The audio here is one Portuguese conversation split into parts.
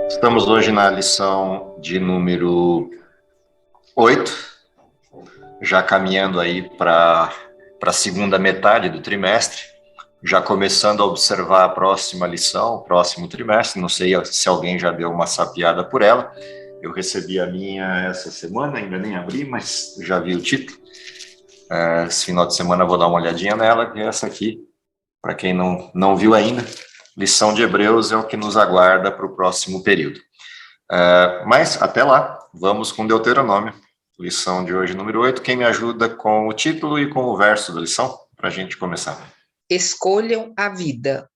Estamos hoje na lição de número 8, já caminhando aí para a segunda metade do trimestre, já começando a observar a próxima lição, o próximo trimestre. Não sei se alguém já deu uma sapiada por ela. Eu recebi a minha essa semana, ainda nem abri, mas já vi o título. Esse final de semana eu vou dar uma olhadinha nela, e essa aqui, para quem não viu ainda, lição de Hebreus é o que nos aguarda para o próximo período. Mas, até lá, vamos com Deuteronômio, lição de hoje, número 8. Quem me ajuda com o título e com o verso da lição, para a gente começar? Escolham a vida.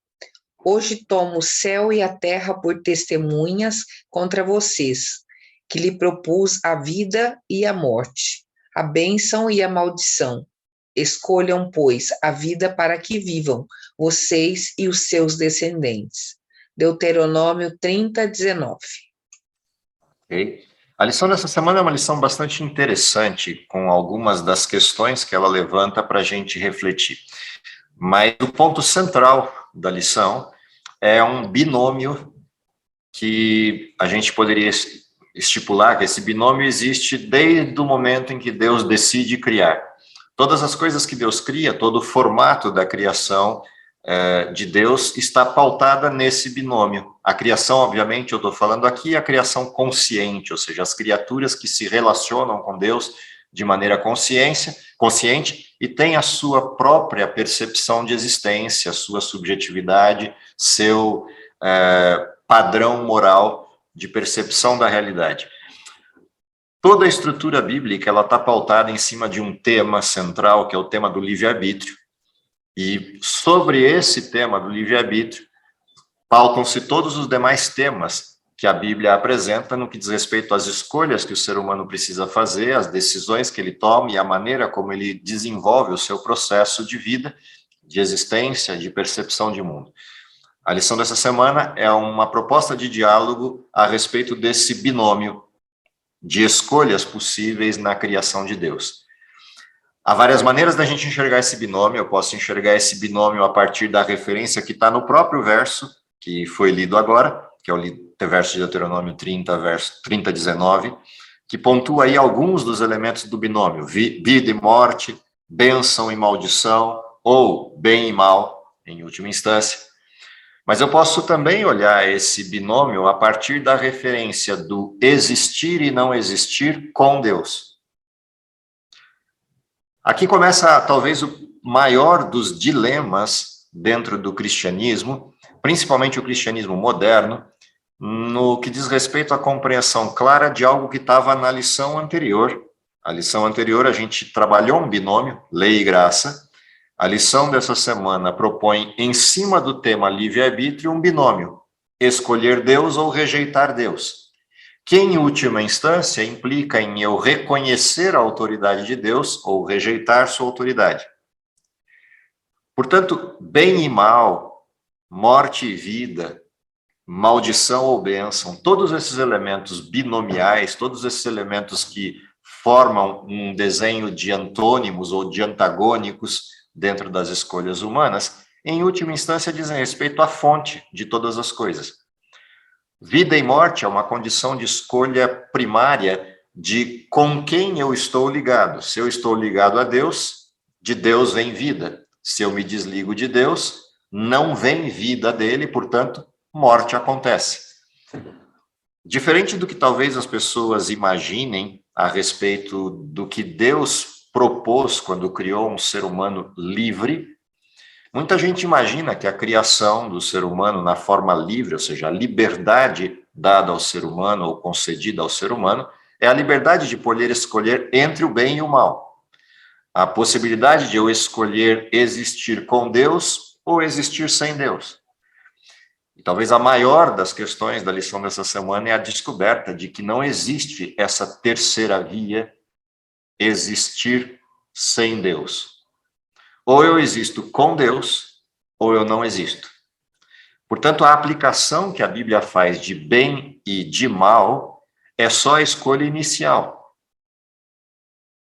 Hoje tomo o céu e a terra por testemunhas contra vocês, que lhe propus a vida e a morte, a bênção e a maldição. Escolham, pois, a vida para que vivam, vocês e os seus descendentes. Deuteronômio 30, 19. Okay. A lição dessa semana é uma lição bastante interessante, com algumas das questões que ela levanta para a gente refletir. Mas o ponto central da lição é um binômio que a gente poderia estipular, que esse binômio existe desde o momento em que Deus decide criar. Todas as coisas que Deus cria, todo o formato da criação de Deus está pautada nesse binômio. A criação, obviamente, eu estou falando aqui, a criação consciente, ou seja, as criaturas que se relacionam com Deus de maneira consciente e têm a sua própria percepção de existência, sua subjetividade, seu padrão moral de percepção da realidade. Toda a estrutura bíblica ela está pautada em cima de um tema central, que é o tema do livre-arbítrio. E sobre esse tema do livre-arbítrio, pautam-se todos os demais temas que a Bíblia apresenta no que diz respeito às escolhas que o ser humano precisa fazer, as decisões que ele toma e a maneira como ele desenvolve o seu processo de vida, de existência, de percepção de mundo. A lição dessa semana é uma proposta de diálogo a respeito desse binômio de escolhas possíveis na criação de Deus. Há várias maneiras da gente enxergar esse binômio. Eu posso enxergar esse binômio a partir da referência que está no próprio verso que foi lido agora, que é o verso de Deuteronômio 30, verso 30, 19, que pontua aí alguns dos elementos do binômio: vida e morte, bênção e maldição, ou bem e mal, em última instância. Mas eu posso também olhar esse binômio a partir da referência do existir e não existir com Deus. Aqui começa talvez o maior dos dilemas dentro do cristianismo, principalmente o cristianismo moderno, no que diz respeito à compreensão clara de algo que estava na lição anterior. A lição anterior a gente trabalhou um binômio, lei e graça. A lição dessa semana propõe, em cima do tema livre-arbítrio, um binômio: escolher Deus ou rejeitar Deus. Que, em última instância, implica em eu reconhecer a autoridade de Deus ou rejeitar sua autoridade. Portanto, bem e mal, morte e vida, maldição ou bênção, todos esses elementos binomiais, todos esses elementos que formam um desenho de antônimos ou de antagônicos dentro das escolhas humanas, em última instância dizem respeito à fonte de todas as coisas. Vida e morte é uma condição de escolha primária de com quem eu estou ligado. Se eu estou ligado a Deus, de Deus vem vida. Se eu me desligo de Deus, não vem vida dele, portanto, morte acontece. Diferente do que talvez as pessoas imaginem a respeito do que Deus propôs quando criou um ser humano livre, muita gente imagina que a criação do ser humano na forma livre, ou seja, a liberdade dada ao ser humano ou concedida ao ser humano, é a liberdade de poder escolher entre o bem e o mal. A possibilidade de eu escolher existir com Deus ou existir sem Deus. E talvez a maior das questões da lição dessa semana é a descoberta de que não existe essa terceira via, existir sem Deus. Ou eu existo com Deus, ou eu não existo. Portanto, a aplicação que a Bíblia faz de bem e de mal é só a escolha inicial.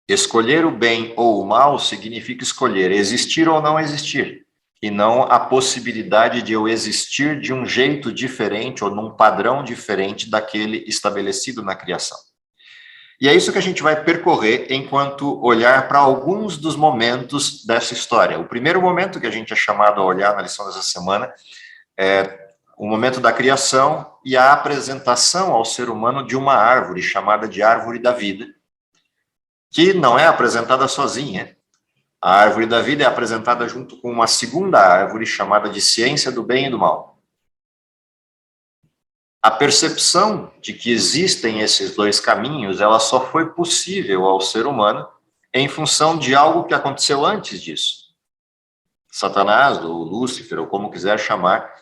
Escolher o bem ou o mal significa escolher existir ou não existir, e não a possibilidade de eu existir de um jeito diferente ou num padrão diferente daquele estabelecido na criação. E é isso que a gente vai percorrer enquanto olhar para alguns dos momentos dessa história. O primeiro momento que a gente é chamado a olhar na lição dessa semana é o momento da criação e a apresentação ao ser humano de uma árvore chamada de árvore da vida, que não é apresentada sozinha. A árvore da vida é apresentada junto com uma segunda árvore chamada de ciência do bem e do mal. A percepção de que existem esses dois caminhos, ela só foi possível ao ser humano em função de algo que aconteceu antes disso. Satanás, ou Lúcifer, ou como quiser chamar,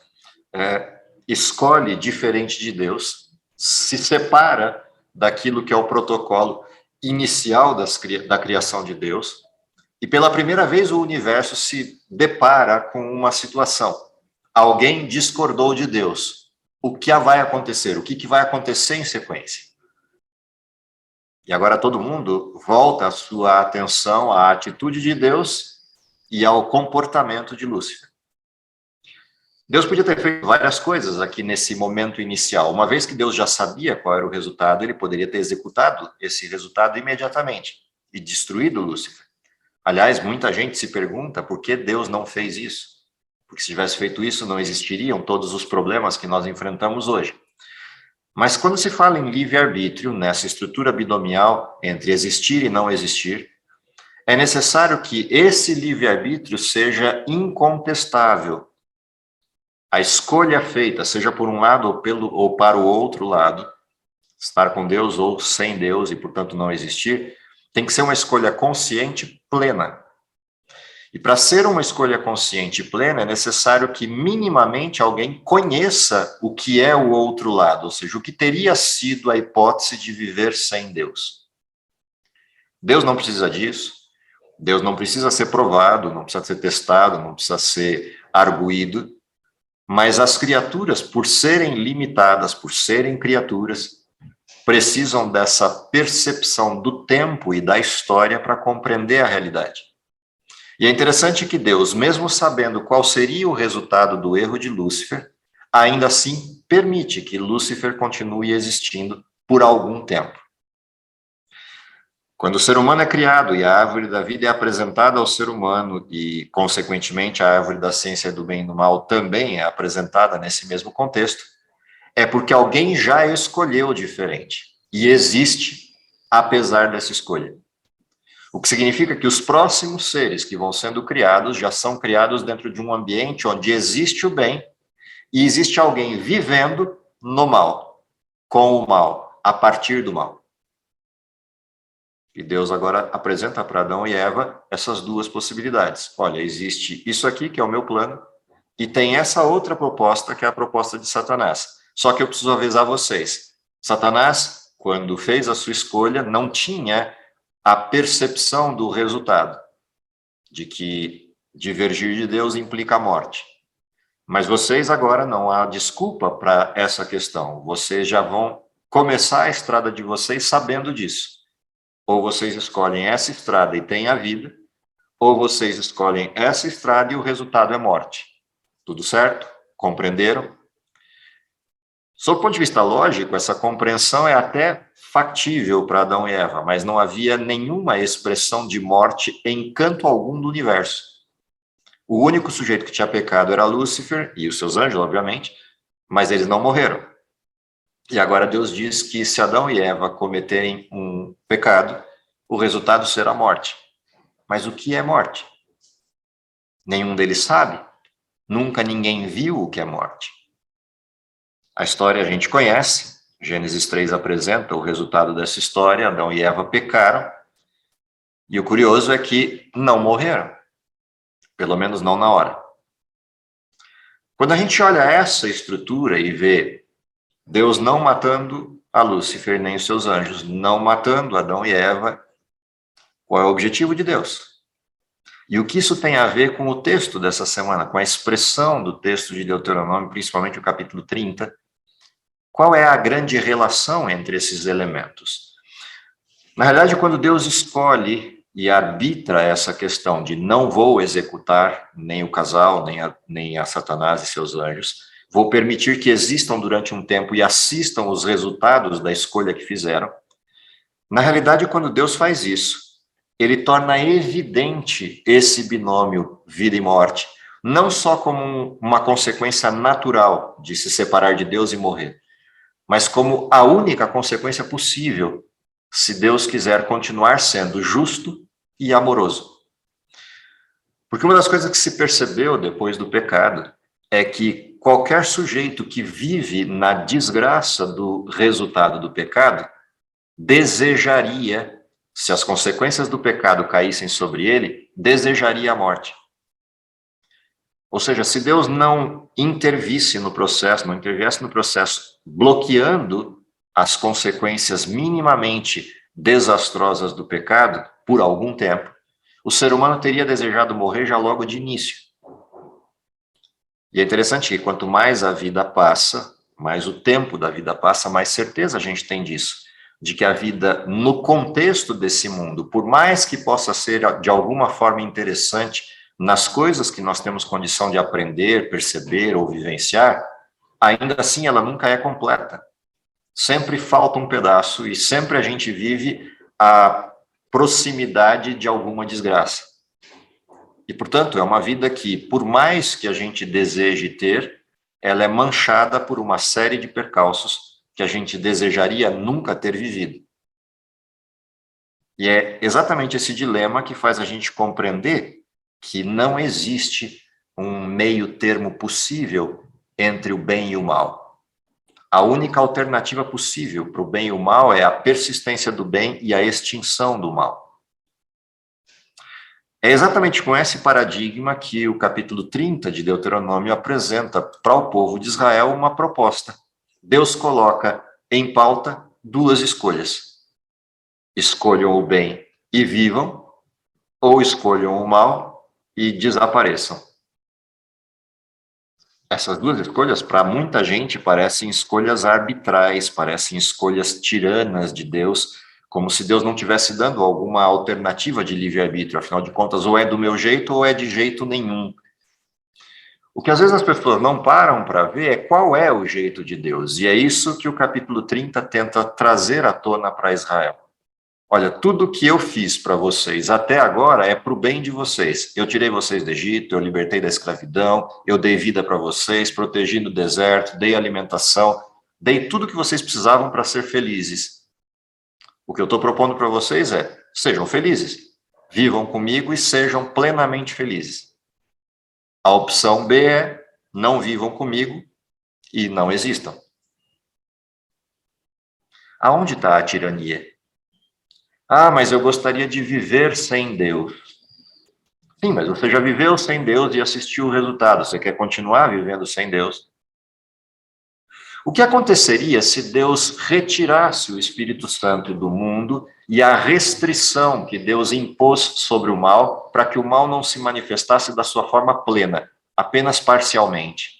escolhe diferente de Deus, se separa daquilo que é o protocolo inicial da criação de Deus, e pela primeira vez o universo se depara com uma situação. Alguém discordou de Deus. O que vai acontecer? O que vai acontecer em sequência? E agora todo mundo volta a sua atenção à atitude de Deus e ao comportamento de Lúcifer. Deus podia ter feito várias coisas aqui nesse momento inicial. Uma vez que Deus já sabia qual era o resultado, ele poderia ter executado esse resultado imediatamente e destruído Lúcifer. Aliás, muita gente se pergunta por que Deus não fez isso. Porque se tivesse feito isso, não existiriam todos os problemas que nós enfrentamos hoje. Mas quando se fala em livre-arbítrio, nessa estrutura binomial entre existir e não existir, é necessário que esse livre-arbítrio seja incontestável. A escolha feita, seja por um lado ou para o outro lado, estar com Deus ou sem Deus e, portanto, não existir, tem que ser uma escolha consciente plena. E para ser uma escolha consciente e plena, é necessário que minimamente alguém conheça o que é o outro lado, ou seja, o que teria sido a hipótese de viver sem Deus. Deus não precisa disso, Deus não precisa ser provado, não precisa ser testado, não precisa ser arguído, mas as criaturas, por serem limitadas, por serem criaturas, precisam dessa percepção do tempo e da história para compreender a realidade. E é interessante que Deus, mesmo sabendo qual seria o resultado do erro de Lúcifer, ainda assim permite que Lúcifer continue existindo por algum tempo. Quando o ser humano é criado e a árvore da vida é apresentada ao ser humano e, consequentemente, a árvore da ciência do bem e do mal também é apresentada nesse mesmo contexto, é porque alguém já escolheu diferente e existe apesar dessa escolha. O que significa que os próximos seres que vão sendo criados já são criados dentro de um ambiente onde existe o bem e existe alguém vivendo no mal, com o mal, a partir do mal. E Deus agora apresenta para Adão e Eva essas duas possibilidades. Olha, existe isso aqui, que é o meu plano, e tem essa outra proposta, que é a proposta de Satanás. Só que eu preciso avisar vocês. Satanás, quando fez a sua escolha, não tinha a percepção do resultado, de que divergir de Deus implica a morte. Mas vocês agora não há desculpa para essa questão. Vocês já vão começar a estrada de vocês sabendo disso. Ou vocês escolhem essa estrada e têm a vida, ou vocês escolhem essa estrada e o resultado é morte. Tudo certo? Compreenderam? Sob o ponto de vista lógico, essa compreensão é até factível para Adão e Eva, mas não havia nenhuma expressão de morte em canto algum do universo. O único sujeito que tinha pecado era Lúcifer e os seus anjos, obviamente, mas eles não morreram. E agora Deus diz que se Adão e Eva cometerem um pecado, o resultado será morte. Mas o que é morte? Nenhum deles sabe. Nunca ninguém viu o que é morte. A história a gente conhece. Gênesis 3 apresenta o resultado dessa história. Adão e Eva pecaram. E o curioso é que não morreram. Pelo menos não na hora. Quando a gente olha essa estrutura e vê Deus não matando a Lúcifer nem os seus anjos, não matando Adão e Eva, qual é o objetivo de Deus? E o que isso tem a ver com o texto dessa semana, com a expressão do texto de Deuteronômio, principalmente o capítulo 30? Qual é a grande relação entre esses elementos? Na realidade, quando Deus escolhe e arbitra essa questão de não vou executar nem o casal, nem a Satanás e seus anjos, vou permitir que existam durante um tempo e assistam os resultados da escolha que fizeram. Na realidade, quando Deus faz isso, ele torna evidente esse binômio vida e morte, não só como uma consequência natural de se separar de Deus e morrer, mas como a única consequência possível se Deus quiser continuar sendo justo e amoroso. Porque uma das coisas que se percebeu depois do pecado é que qualquer sujeito que vive na desgraça do resultado do pecado desejaria, se as consequências do pecado caíssem sobre ele, desejaria a morte. Ou seja, se Deus não intervisse no processo, não interviesse no processo, bloqueando as consequências minimamente desastrosas do pecado por algum tempo, o ser humano teria desejado morrer já logo de início. E é interessante que quanto mais a vida passa, mais o tempo da vida passa, mais certeza a gente tem disso, de que a vida no contexto desse mundo, por mais que possa ser de alguma forma interessante nas coisas que nós temos condição de aprender, perceber ou vivenciar, ainda assim ela nunca é completa. Sempre falta um pedaço e sempre a gente vive a proximidade de alguma desgraça. E, portanto, é uma vida que, por mais que a gente deseje ter, ela é manchada por uma série de percalços que a gente desejaria nunca ter vivido. E é exatamente esse dilema que faz a gente compreender que não existe um meio termo possível entre o bem e o mal. A única alternativa possível para o bem e o mal é a persistência do bem e a extinção do mal. É exatamente com esse paradigma que o capítulo 30 de Deuteronômio apresenta para o povo de Israel uma proposta. Deus coloca em pauta duas escolhas. Escolham o bem e vivam, ou escolham o mal e desapareçam. Essas duas escolhas, para muita gente, parecem escolhas arbitrais, parecem escolhas tiranas de Deus, como se Deus não estivesse dando alguma alternativa de livre-arbítrio. Afinal de contas, ou é do meu jeito ou é de jeito nenhum. O que às vezes as pessoas não param para ver é qual é o jeito de Deus. E é isso que o capítulo 30 tenta trazer à tona para Israel. Olha, tudo que eu fiz para vocês até agora é para o bem de vocês. Eu tirei vocês do Egito, eu libertei da escravidão, eu dei vida para vocês, protegi no deserto, dei alimentação, dei tudo que vocês precisavam para ser felizes. O que eu estou propondo para vocês é, sejam felizes, vivam comigo e sejam plenamente felizes. A opção B é, não vivam comigo e não existam. Aonde está a tirania? Ah, mas eu gostaria de viver sem Deus. Sim, mas você já viveu sem Deus e assistiu o resultado. Você quer continuar vivendo sem Deus? O que aconteceria se Deus retirasse o Espírito Santo do mundo e a restrição que Deus impôs sobre o mal para que o mal não se manifestasse da sua forma plena, apenas parcialmente?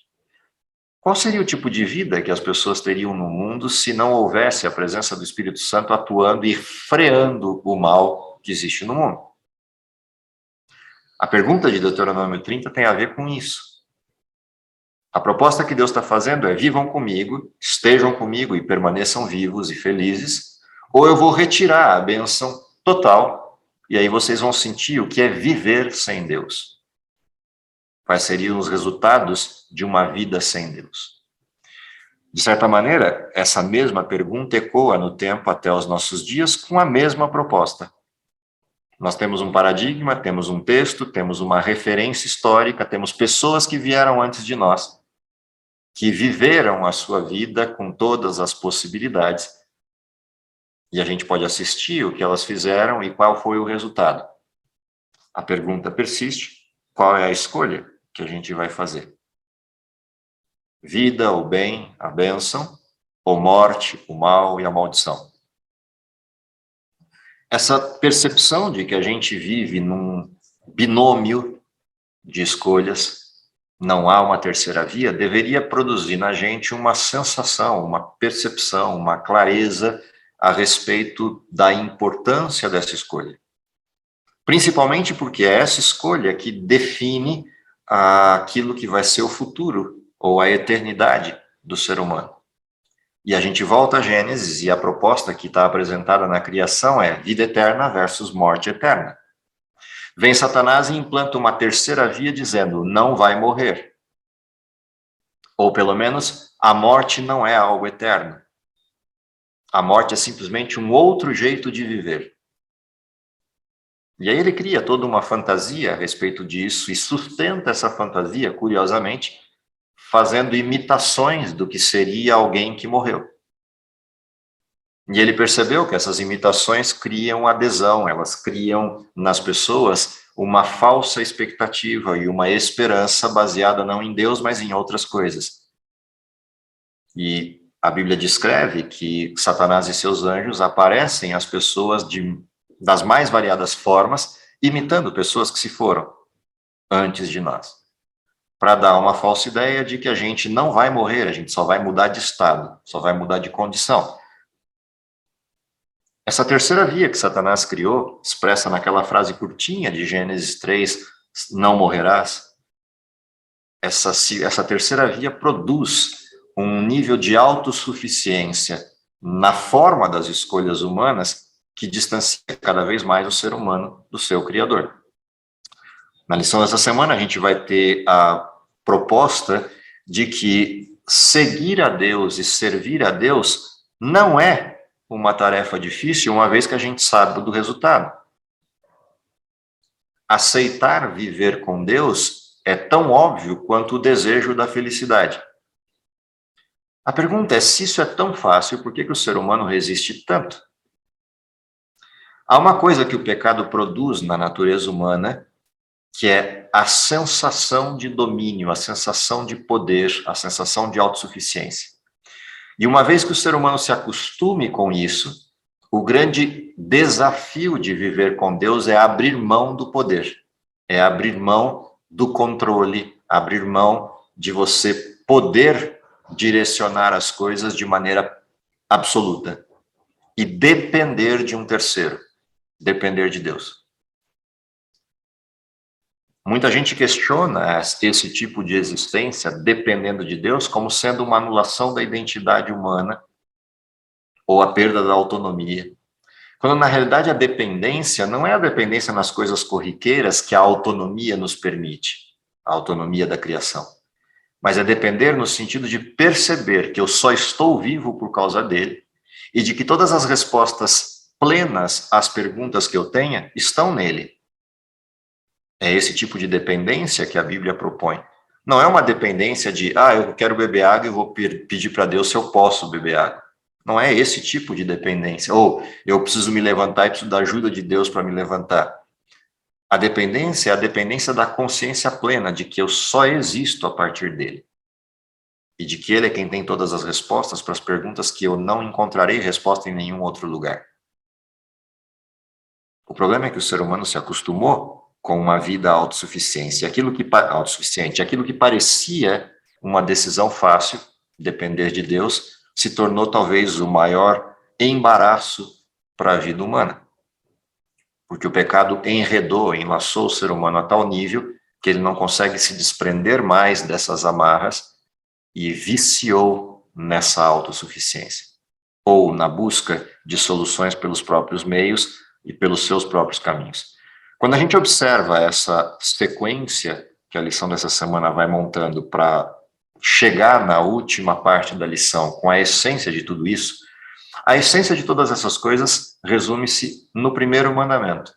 Qual seria o tipo de vida que as pessoas teriam no mundo se não houvesse a presença do Espírito Santo atuando e freando o mal que existe no mundo? A pergunta de Deuteronômio 30 tem a ver com isso. A proposta que Deus está fazendo é: vivam comigo, estejam comigo e permaneçam vivos e felizes, ou eu vou retirar a bênção total, e aí vocês vão sentir o que é viver sem Deus. Quais seriam os resultados de uma vida sem Deus? De certa maneira, essa mesma pergunta ecoa no tempo até os nossos dias com a mesma proposta. Nós temos um paradigma, temos um texto, temos uma referência histórica, temos pessoas que vieram antes de nós, que viveram a sua vida com todas as possibilidades, e a gente pode assistir o que elas fizeram e qual foi o resultado. A pergunta persiste: qual é a escolha que a gente vai fazer? Vida, o bem, a bênção, ou morte, o mal e a maldição? Essa percepção de que a gente vive num binômio de escolhas, não há uma terceira via, deveria produzir na gente uma sensação, uma percepção, uma clareza a respeito da importância dessa escolha. Principalmente porque é essa escolha que define aquilo que vai ser o futuro, ou a eternidade do ser humano. E a gente volta a Gênesis, e a proposta que está apresentada na criação é vida eterna versus morte eterna. Vem Satanás e implanta uma terceira via dizendo, não vai morrer. Ou pelo menos, a morte não é algo eterno. A morte é simplesmente um outro jeito de viver. E aí ele cria toda uma fantasia a respeito disso e sustenta essa fantasia, curiosamente, fazendo imitações do que seria alguém que morreu. E ele percebeu que essas imitações criam adesão, elas criam nas pessoas uma falsa expectativa e uma esperança baseada não em Deus, mas em outras coisas. E a Bíblia descreve que Satanás e seus anjos aparecem às pessoas das mais variadas formas, imitando pessoas que se foram antes de nós, para dar uma falsa ideia de que a gente não vai morrer, a gente só vai mudar de estado, só vai mudar de condição. Essa terceira via que Satanás criou, expressa naquela frase curtinha de Gênesis 3, não morrerás, essa terceira via produz um nível de autossuficiência na forma das escolhas humanas que distancia cada vez mais o ser humano do seu Criador. Na lição dessa semana, a gente vai ter a proposta de que seguir a Deus e servir a Deus não é uma tarefa difícil, uma vez que a gente sabe do resultado. Aceitar viver com Deus é tão óbvio quanto o desejo da felicidade. A pergunta é, se isso é tão fácil, por que o ser humano resiste tanto? Há uma coisa que o pecado produz na natureza humana, que é a sensação de domínio, a sensação de poder, a sensação de autossuficiência. E uma vez que o ser humano se acostume com isso, o grande desafio de viver com Deus é abrir mão do poder, é abrir mão do controle, abrir mão de você poder direcionar as coisas de maneira absoluta e depender de um terceiro, depender de Deus. Muita gente questiona esse tipo de existência, dependendo de Deus, como sendo uma anulação da identidade humana ou a perda da autonomia. Quando, na realidade, a dependência não é a dependência nas coisas corriqueiras que a autonomia nos permite, a autonomia da criação, mas é depender no sentido de perceber que eu só estou vivo por causa dele e de que todas as respostas plenas às perguntas que eu tenha estão nele. É esse tipo de dependência que a Bíblia propõe. Não é uma dependência de, eu quero beber água e vou pedir para Deus se eu posso beber água. Não é esse tipo de dependência. Ou eu preciso me levantar e preciso da ajuda de Deus para me levantar. A dependência é a dependência da consciência plena de que eu só existo a partir dele. E de que ele é quem tem todas as respostas para as perguntas que eu não encontrarei resposta em nenhum outro lugar. O problema é que o ser humano se acostumou com uma vida autossuficiente, aquilo que parecia uma decisão fácil, depender de Deus, se tornou talvez o maior embaraço para a vida humana. Porque o pecado enlaçou o ser humano a tal nível que ele não consegue se desprender mais dessas amarras e viciou nessa autossuficiência, ou na busca de soluções pelos próprios meios e pelos seus próprios caminhos. Quando a gente observa essa sequência que a lição dessa semana vai montando para chegar na última parte da lição com a essência de tudo isso, a essência de todas essas coisas resume-se no primeiro mandamento: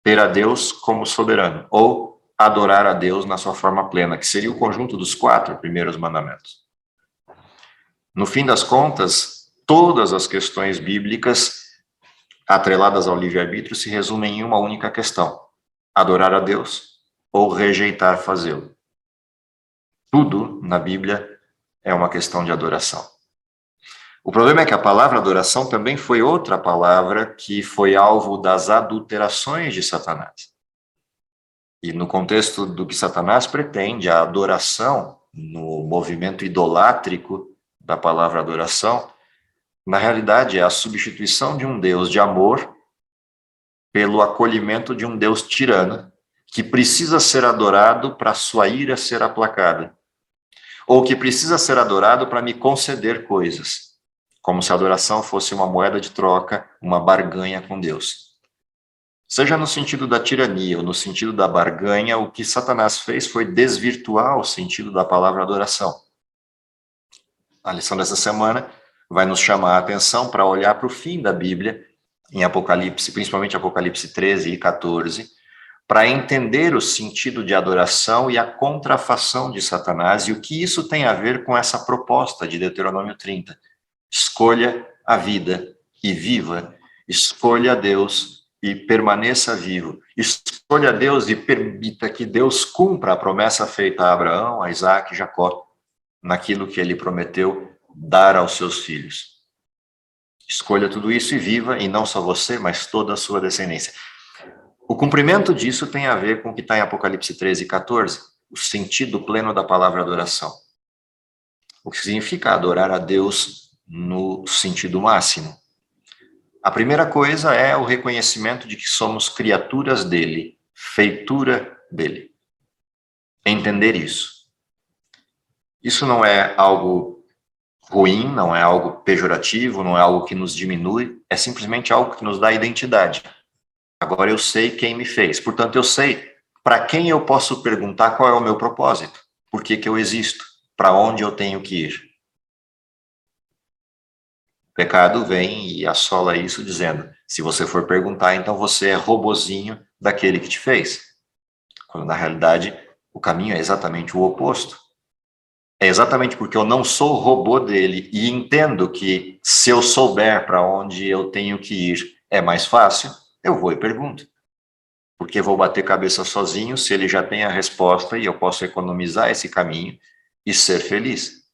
ter a Deus como soberano, ou adorar a Deus na sua forma plena, que seria o conjunto dos 4 primeiros mandamentos. No fim das contas, todas as questões bíblicas atreladas ao livre-arbítrio se resumem em uma única questão: adorar a Deus ou rejeitar fazê-lo. Tudo na Bíblia é uma questão de adoração. O problema é que a palavra adoração também foi outra palavra que foi alvo das adulterações de Satanás. E no contexto do que Satanás pretende, a adoração, no movimento idolátrico da palavra adoração, Na realidade, é a substituição de um Deus de amor pelo acolhimento de um Deus tirano, que precisa ser adorado para sua ira ser aplacada, ou que precisa ser adorado para me conceder coisas, como se a adoração fosse uma moeda de troca, uma barganha com Deus. Seja no sentido da tirania ou no sentido da barganha, o que Satanás fez foi desvirtuar o sentido da palavra adoração. A lição dessa semana vai nos chamar a atenção para olhar para o fim da Bíblia, em Apocalipse, principalmente Apocalipse 13 e 14, para entender o sentido de adoração e a contrafação de Satanás e o que isso tem a ver com essa proposta de Deuteronômio 30. Escolha a vida e viva, escolha a Deus e permaneça vivo, escolha a Deus e permita que Deus cumpra a promessa feita a Abraão, a Isaac e Jacó, naquilo que ele prometeu dar aos seus filhos. Escolha tudo isso e viva, e não só você, mas toda a sua descendência. O cumprimento disso tem a ver com o que está em Apocalipse 13 e 14, o sentido pleno da palavra adoração. O que significa adorar a Deus no sentido máximo. A primeira coisa é o reconhecimento de que somos criaturas dele, feitura dele. Entender isso. Isso não é algo ruim, não é algo pejorativo, não é algo que nos diminui, é simplesmente algo que nos dá identidade. Agora eu sei quem me fez, portanto eu sei para quem eu posso perguntar qual é o meu propósito, por que eu existo, para onde eu tenho que ir. O pecado vem e assola isso dizendo, se você for perguntar, então você é robozinho daquele que te fez. Quando na realidade o caminho é exatamente o oposto. É exatamente porque eu não sou robô dele e entendo que se eu souber para onde eu tenho que ir é mais fácil, eu vou e pergunto. Porque vou bater cabeça sozinho se ele já tem a resposta e eu posso economizar esse caminho e ser feliz.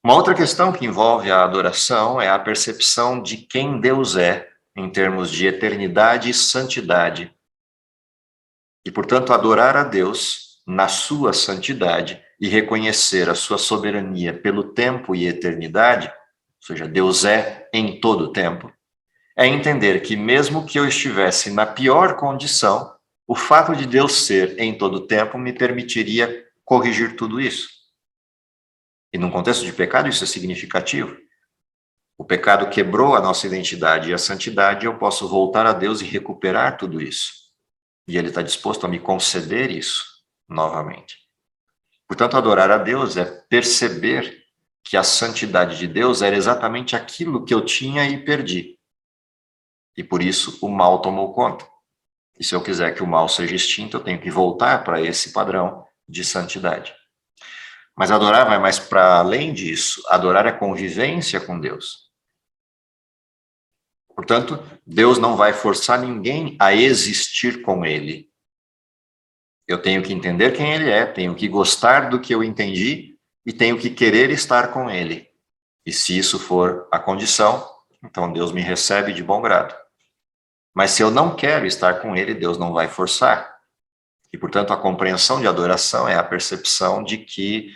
Uma outra questão que envolve a adoração é a percepção de quem Deus é em termos de eternidade e santidade. E, portanto, adorar a Deus na sua santidade e reconhecer a sua soberania pelo tempo e eternidade, ou seja, Deus é em todo o tempo, é entender que mesmo que eu estivesse na pior condição, o fato de Deus ser em todo o tempo me permitiria corrigir tudo isso. E num contexto de pecado isso é significativo. O pecado quebrou a nossa identidade e a santidade, eu posso voltar a Deus e recuperar tudo isso. E Ele está disposto a me conceder isso novamente. Portanto, adorar a Deus é perceber que a santidade de Deus era exatamente aquilo que eu tinha e perdi. E por isso o mal tomou conta. E se eu quiser que o mal seja extinto, eu tenho que voltar para esse padrão de santidade. Mas adorar vai mais para além disso. Adorar é convivência com Deus. Portanto, Deus não vai forçar ninguém a existir com Ele. Eu tenho que entender quem Ele é, tenho que gostar do que eu entendi e tenho que querer estar com Ele. E se isso for a condição, então Deus me recebe de bom grado. Mas se eu não quero estar com Ele, Deus não vai forçar. E, portanto, a compreensão de adoração é a percepção de que,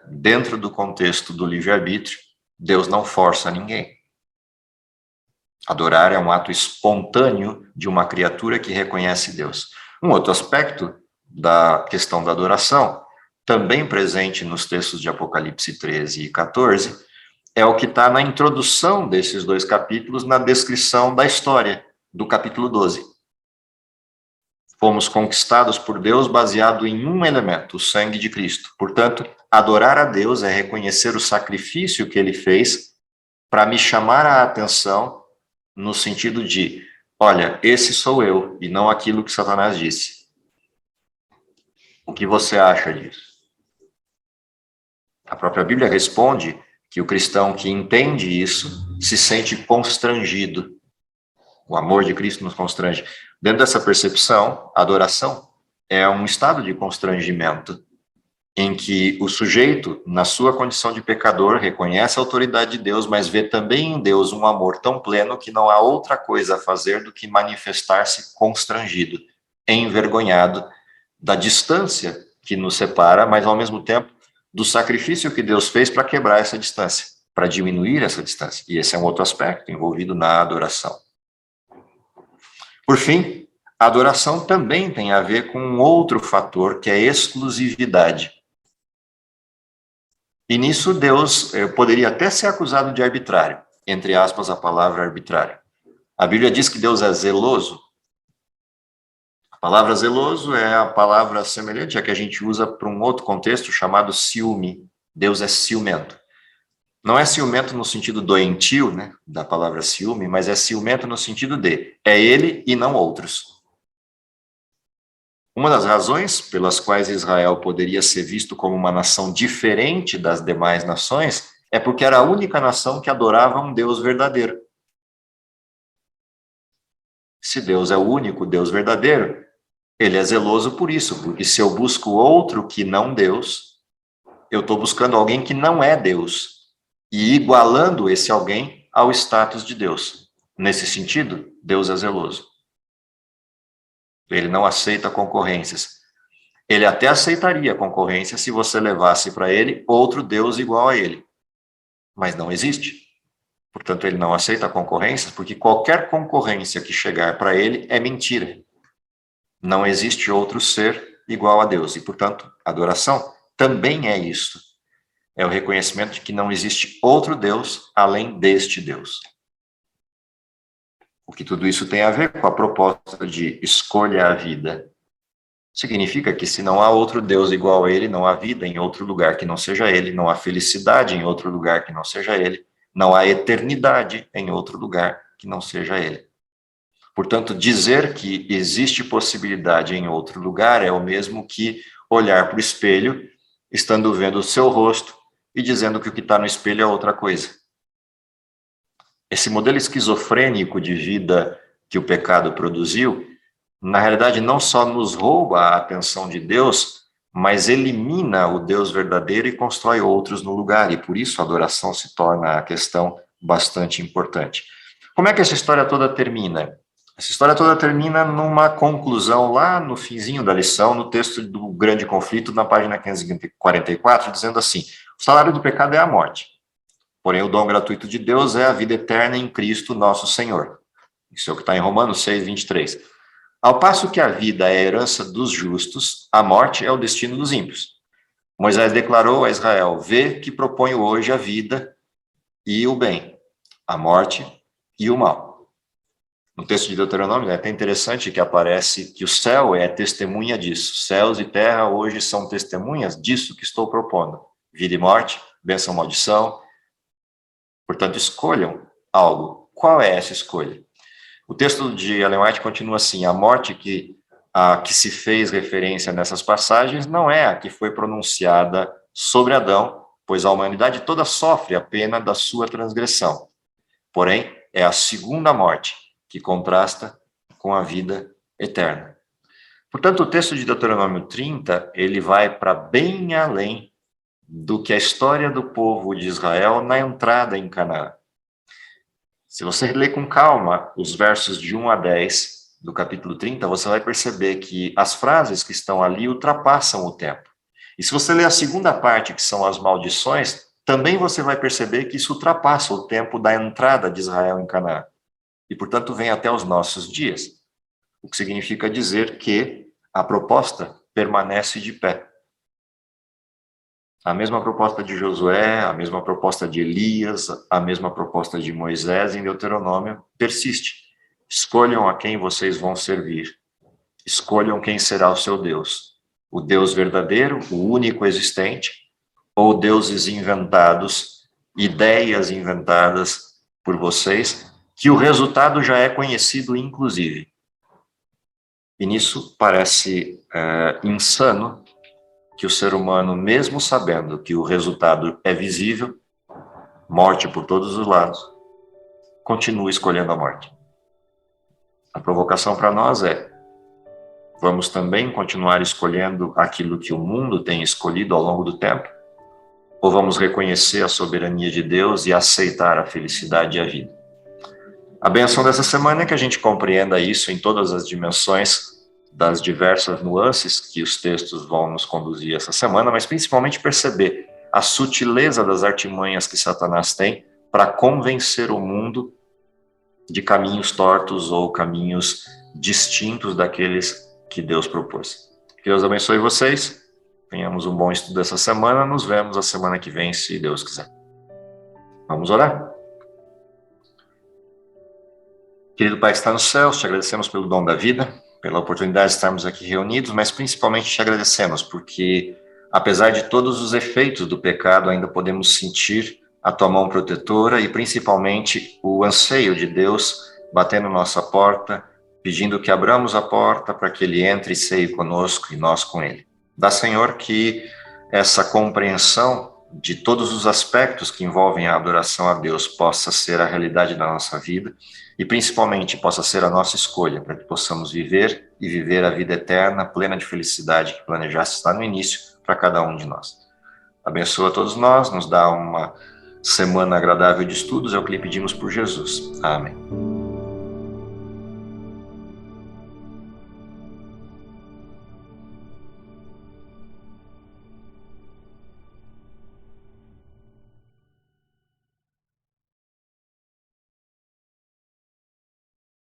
dentro do contexto do livre-arbítrio, Deus não força ninguém. Adorar é um ato espontâneo de uma criatura que reconhece Deus. Um outro aspecto da questão da adoração, também presente nos textos de Apocalipse 13 e 14, é o que está na introdução desses dois capítulos, na descrição da história do capítulo 12. Fomos conquistados por Deus baseado em um elemento, o sangue de Cristo. Portanto, adorar a Deus é reconhecer o sacrifício que Ele fez para me chamar a atenção no sentido de, olha, esse sou eu e não aquilo que Satanás disse. O que você acha disso? A própria Bíblia responde que o cristão que entende isso se sente constrangido. O amor de Cristo nos constrange. Dentro dessa percepção, a adoração é um estado de constrangimento em que o sujeito, na sua condição de pecador, reconhece a autoridade de Deus, mas vê também em Deus um amor tão pleno que não há outra coisa a fazer do que manifestar-se constrangido, envergonhado da distância que nos separa, mas ao mesmo tempo do sacrifício que Deus fez para quebrar essa distância. para diminuir essa distância. E esse é um outro aspecto envolvido na adoração. Por fim, a adoração também tem a ver com um outro fator, que é a exclusividade. E nisso Deus poderia até ser acusado de arbitrário, entre aspas a palavra arbitrário. A Bíblia diz que Deus é zeloso. A palavra zeloso é a palavra semelhante à que a gente usa para um outro contexto chamado ciúme. Deus é ciumento. Não é ciumento no sentido doentio, né, da palavra ciúme, mas é ciumento no sentido de é ele e não outros. Uma das razões pelas quais Israel poderia ser visto como uma nação diferente das demais nações é porque era a única nação que adorava um Deus verdadeiro. Se Deus é o único Deus verdadeiro, ele é zeloso por isso, porque se eu busco outro que não Deus, eu estou buscando alguém que não é Deus, e igualando esse alguém ao status de Deus. Nesse sentido, Deus é zeloso. Ele não aceita concorrências. Ele até aceitaria concorrência se você levasse para ele outro Deus igual a ele. Mas não existe. Portanto, ele não aceita concorrências, porque qualquer concorrência que chegar para ele é mentira. Não existe outro ser igual a Deus. E, portanto, adoração também é isso. É o reconhecimento de que não existe outro Deus além deste Deus. O que tudo isso tem a ver com a proposta de escolha a vida. Significa que se não há outro Deus igual a ele, não há vida em outro lugar que não seja ele, não há felicidade em outro lugar que não seja ele, não há eternidade em outro lugar que não seja ele. Portanto, dizer que existe possibilidade em outro lugar é o mesmo que olhar para o espelho, estando vendo o seu rosto e dizendo que o que está no espelho é outra coisa. Esse modelo esquizofrênico de vida que o pecado produziu, na realidade, não só nos rouba a atenção de Deus, mas elimina o Deus verdadeiro e constrói outros no lugar, e por isso a adoração se torna a questão bastante importante. Como é que essa história toda termina? Essa história toda termina numa conclusão lá no finzinho da lição, no texto do Grande Conflito, na página 544, dizendo assim: o salário do pecado é a morte, porém o dom gratuito de Deus é a vida eterna em Cristo nosso Senhor. Isso é o que está em Romanos 6, 23. Ao passo que a vida é a herança dos justos, a morte é o destino dos ímpios. Moisés declarou a Israel: vê que proponho hoje a vida e o bem, a morte e o mal. No texto de Deuteronômio é até interessante que aparece que o céu é testemunha disso. Céus e terra hoje são testemunhas disso que estou propondo. Vida e morte, bênção, maldição. Portanto, escolham algo. Qual é essa escolha? O texto de Ellen White continua assim: a morte a que se fez referência nessas passagens não é a que foi pronunciada sobre Adão, pois a humanidade toda sofre a pena da sua transgressão. Porém, é a segunda morte, que contrasta com a vida eterna. Portanto, o texto de Deuteronômio 30, ele vai para bem além do que a história do povo de Israel na entrada em Canaã. Se você ler com calma os versos de 1 a 10 do capítulo 30, você vai perceber que as frases que estão ali ultrapassam o tempo. E se você ler a segunda parte, que são as maldições, também você vai perceber que isso ultrapassa o tempo da entrada de Israel em Canaã. E, portanto, vem até os nossos dias. O que significa dizer que a proposta permanece de pé. A mesma proposta de Josué, a mesma proposta de Elias, a mesma proposta de Moisés em Deuteronômio persiste. Escolham a quem vocês vão servir. Escolham quem será o seu Deus. O Deus verdadeiro, o único existente, ou deuses inventados, ideias inventadas por vocês, que o resultado já é conhecido, inclusive. E nisso parece insano que o ser humano, mesmo sabendo que o resultado é visível, morte por todos os lados, continue escolhendo a morte. A provocação para nós é: vamos também continuar escolhendo aquilo que o mundo tem escolhido ao longo do tempo? Ou vamos reconhecer a soberania de Deus e aceitar a felicidade e a vida? A bênção dessa semana é que a gente compreenda isso em todas as dimensões das diversas nuances que os textos vão nos conduzir essa semana, mas principalmente perceber a sutileza das artimanhas que Satanás tem para convencer o mundo de caminhos tortos ou caminhos distintos daqueles que Deus propôs. Que Deus abençoe vocês. Tenhamos um bom estudo essa semana. Nos vemos a semana que vem, se Deus quiser. Vamos orar? Querido Pai que está nos céus, te agradecemos pelo dom da vida, pela oportunidade de estarmos aqui reunidos, mas principalmente te agradecemos porque, apesar de todos os efeitos do pecado, ainda podemos sentir a tua mão protetora e principalmente o anseio de Deus batendo nossa porta, pedindo que abramos a porta para que Ele entre e ceie conosco e nós com Ele. Dá, Senhor, que essa compreensão de todos os aspectos que envolvem a adoração a Deus possa ser a realidade da nossa vida e principalmente possa ser a nossa escolha para que possamos viver e viver a vida eterna, plena de felicidade que planejaste lá no início para cada um de nós. Abençoa todos nós, nos dá uma semana agradável de estudos, é o que lhe pedimos por Jesus. Amém.